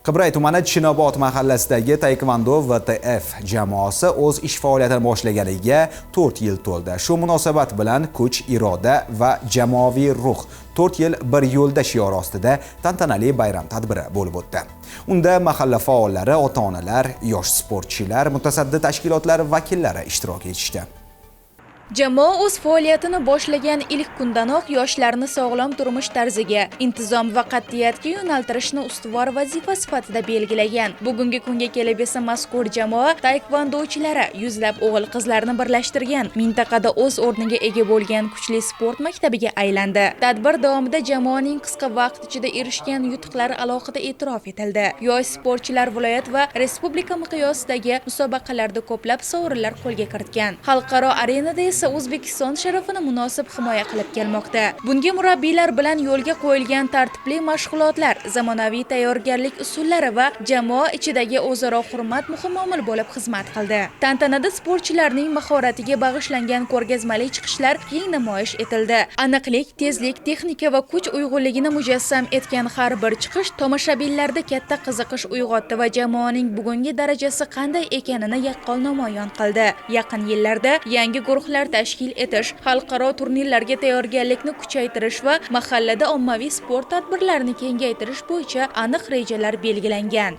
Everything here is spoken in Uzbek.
Qibray tumani Chinobod mahallasidagi Taekwondo VTF jamoasi o'z ish faoliyatini boshlaganiga 4 yil to'ldi. Shu munosabat bilan kuch, iroda va jamoaviy ruh 4 yil bir yo'lda shiori ostida tantanali bayram tadbiri bo'lib o'tdi. Unda mahalla faollari, ota-onalar, yosh sportchilar, mutasaddi tashkilotlar vakillari ishtirok etishdi. Jamoa o'z faoliyatini boshlagan ilk kundanoq yoshlarni sog'lom turmush tarziga, intizom va qat'iyatga yo'naltirishni ustuvor vazifa sifatida belgilagan. Bugungi kunga kelib esa mazkur jamoa taekvondochilari yuzlab o'g'il-qizlarni birlashtirgan, mintaqada o'z o'rniga ega bo'lgan kuchli sport maktabiga aylandi. Tadbir davomida jamoaning qisqa vaqt ichida erishgan yutuqlari alohida e'tirof etildi. Yosh sportchilar viloyat va respublika miqyosidagi musobaqalarda ko'plab sovrinlar qo'lga kiritgan. Xalqaro arenada esa O'zbekiston sharafini munosib himoya qilib kelmoqda. Bunga murabbiylar bilan yo'lga qo'yilgan tartibli mashg'ulotlar, zamonaviy tayyorgarlik usullari va jamoa ichidagi o'zaro hurmat muhim omil bo'lib xizmat qildi. Tantanada sportchilarning mahoratiga bag'ishlangan ko'rgazmali chiqishlar keng namoyish etildi. Aniqlik, tezlik, texnika va kuch uyg'unligini mujassam etgan har bir chiqish tomoshabinlarda katta qiziqish uyg'otdi va jamoaning bugungi darajasi qanday ekanini yaqqol namoyon qildi. Yaqin yillarda yangi guruhlar tashkil etish, xalqaro turnirlarga tayyorgarlikni kuchaytirish va mahallada ommaviy sport tadbirlarini kengaytirish bo'yicha aniq rejalar belgilangan.